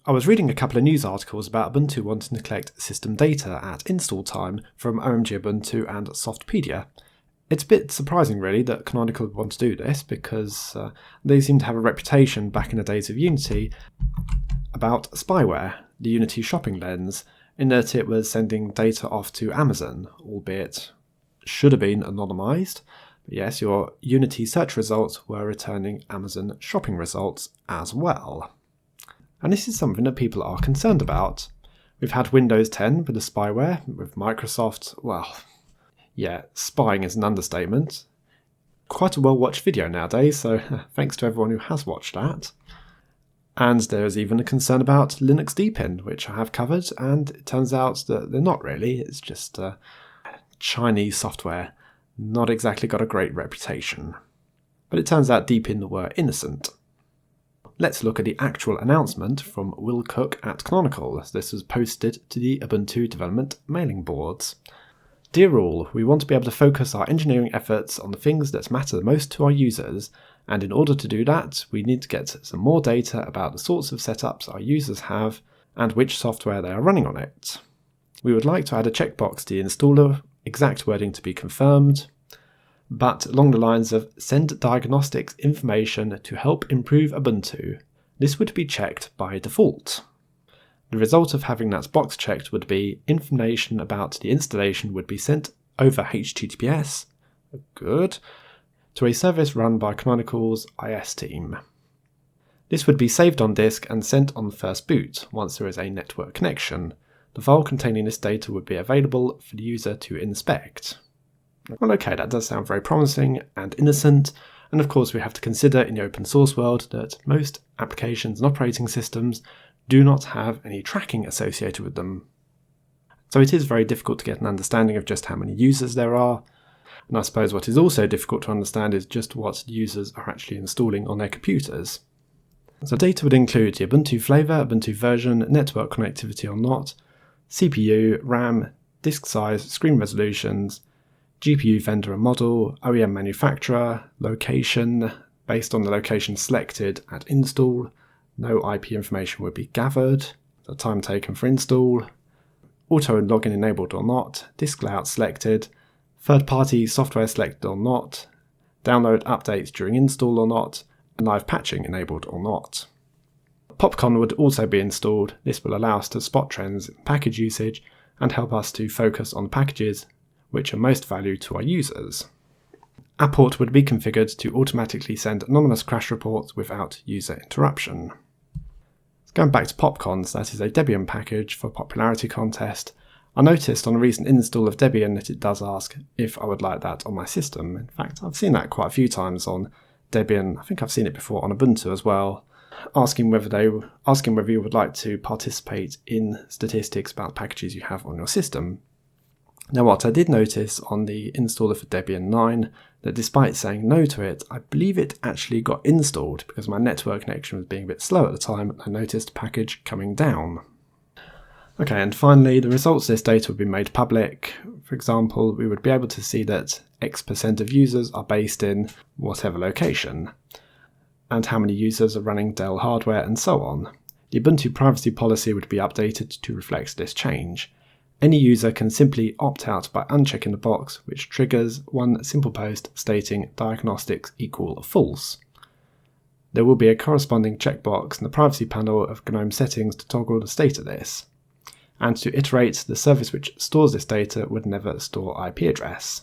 I was reading a couple of news articles about Ubuntu wanting to collect system data at install time from OMG Ubuntu and Softpedia. It's a bit surprising really that Canonical would want to do this because they seem to have a reputation back in the days of Unity about spyware, the Unity shopping lens, in that it was sending data off to Amazon, albeit should have been anonymised. But yes, your Unity search results were returning Amazon shopping results as well. And this is something that people are concerned about. We've had Windows 10 with the spyware, with Microsoft, well, yeah, spying is an understatement. Quite a well-watched video nowadays, so thanks to everyone who has watched that. And there is even a concern about Linux Deepin, which I have covered, and it turns out that they're not really, it's just Chinese software. Not exactly got a great reputation. But it turns out Deepin were innocent. Let's look at the actual announcement from Will Cook at Canonical, as this was posted to the Ubuntu development mailing boards. Dear all, we want to be able to focus our engineering efforts on the things that matter the most to our users, and in order to do that, we need to get some more data about the sorts of setups our users have and which software they are running on it. We would like to add a checkbox to the installer, exact wording to be confirmed, but along the lines of send diagnostics information to help improve Ubuntu. This would be checked by default. The result of having that box checked would be information about the installation would be sent over HTTPS, good, to a service run by Canonical's IS team. This would be saved on disk and sent on the first boot once there is a network connection. The file containing this data would be available for the user to inspect. Well, okay, that does sound very promising and innocent, and of course we have to consider in the open source world that most applications and operating systems do not have any tracking associated with them. So it is very difficult to get an understanding of just how many users there are, and I suppose what is also difficult to understand is just what users are actually installing on their computers. So data would include the Ubuntu Flavour, Ubuntu version, network connectivity or not, CPU, RAM, disk size, screen resolutions, GPU vendor and model, OEM manufacturer, location, based on the location selected at install, no IP information would be gathered, the time taken for install, auto login enabled or not, disk layout selected, third-party software selected or not, download updates during install or not, and live patching enabled or not. Popcon would also be installed. This will allow us to spot trends in package usage and help us to focus on packages which are most valued to our users. Apport would be configured to automatically send anonymous crash reports without user interruption. Going back to Popcons, that is a Debian package for popularity contest. I noticed on a recent install of Debian that it does ask if I would like that on my system. In fact, I've seen that quite a few times on Debian. I think I've seen it before on Ubuntu as well, asking whether you would like to participate in statistics about packages you have on your system. Now what I did notice on the installer for Debian 9, that despite saying no to it, I believe it actually got installed because my network connection was being a bit slow at the time and I noticed the package coming down. Okay, and finally the results of this data would be made public. For example, we would be able to see that X% of users are based in whatever location, and how many users are running Dell hardware and so on. The Ubuntu privacy policy would be updated to reflect this change. Any user can simply opt out by unchecking the box, which triggers one simple post stating diagnostics equal false. There will be a corresponding checkbox in the privacy panel of GNOME settings to toggle the state of this. And to iterate, the service which stores this data would never store IP address.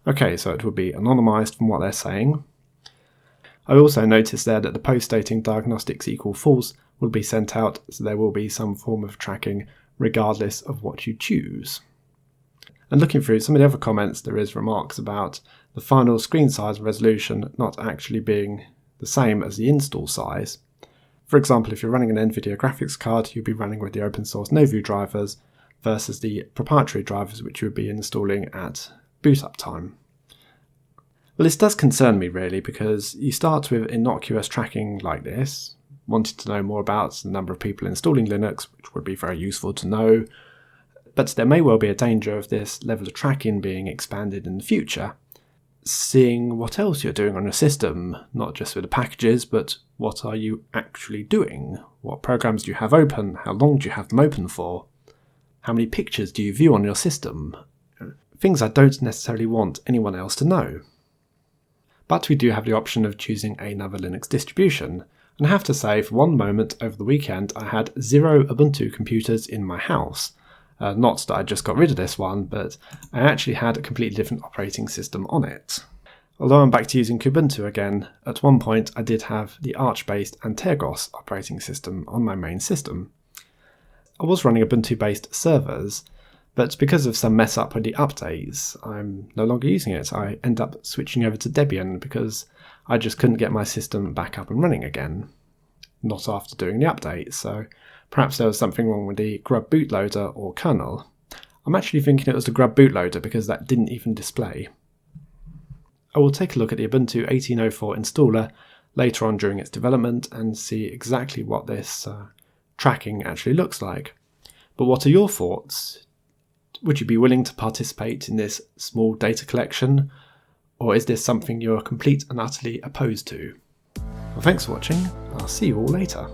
Okay, so it would be anonymized from what they're saying. I also noticed there that the post stating diagnostics equal false will be sent out, so there will be some form of tracking regardless of what you choose. And looking through some of the other comments, there is remarks about the final screen size and resolution not actually being the same as the install size. For example, if you're running an NVIDIA graphics card, you'll be running with the open source NoView drivers versus the proprietary drivers which you would be installing at boot up time. Well, this does concern me really, because you start with innocuous tracking like this, wanted to know more about the number of people installing Linux, which would be very useful to know, but there may well be a danger of this level of tracking being expanded in the future, seeing what else you're doing on your system, not just with the packages, but what are you actually doing? What programs do you have open? How long do you have them open for? How many pictures do you view on your system? Things I don't necessarily want anyone else to know. But we do have the option of choosing another Linux distribution, and I have to say, for one moment over the weekend I had 0 Ubuntu computers in my house. Not that I just got rid of this one, but I actually had a completely different operating system on it. Although I'm back to using Ubuntu again, at one point I did have the Arch-based Antergos operating system on my main system. I was running Ubuntu-based servers, but because of some mess up with the updates, I'm no longer using it. I end up switching over to Debian because I just couldn't get my system back up and running again. Not after doing the update, so perhaps there was something wrong with the grub bootloader or kernel. I'm actually thinking it was the grub bootloader because that didn't even display. I will take a look at the Ubuntu 18.04 installer later on during its development and see exactly what this tracking actually looks like. But what are your thoughts? Would you be willing to participate in this small data collection, or is this something you're complete and utterly opposed to? Well, thanks for watching. I'll see you all later.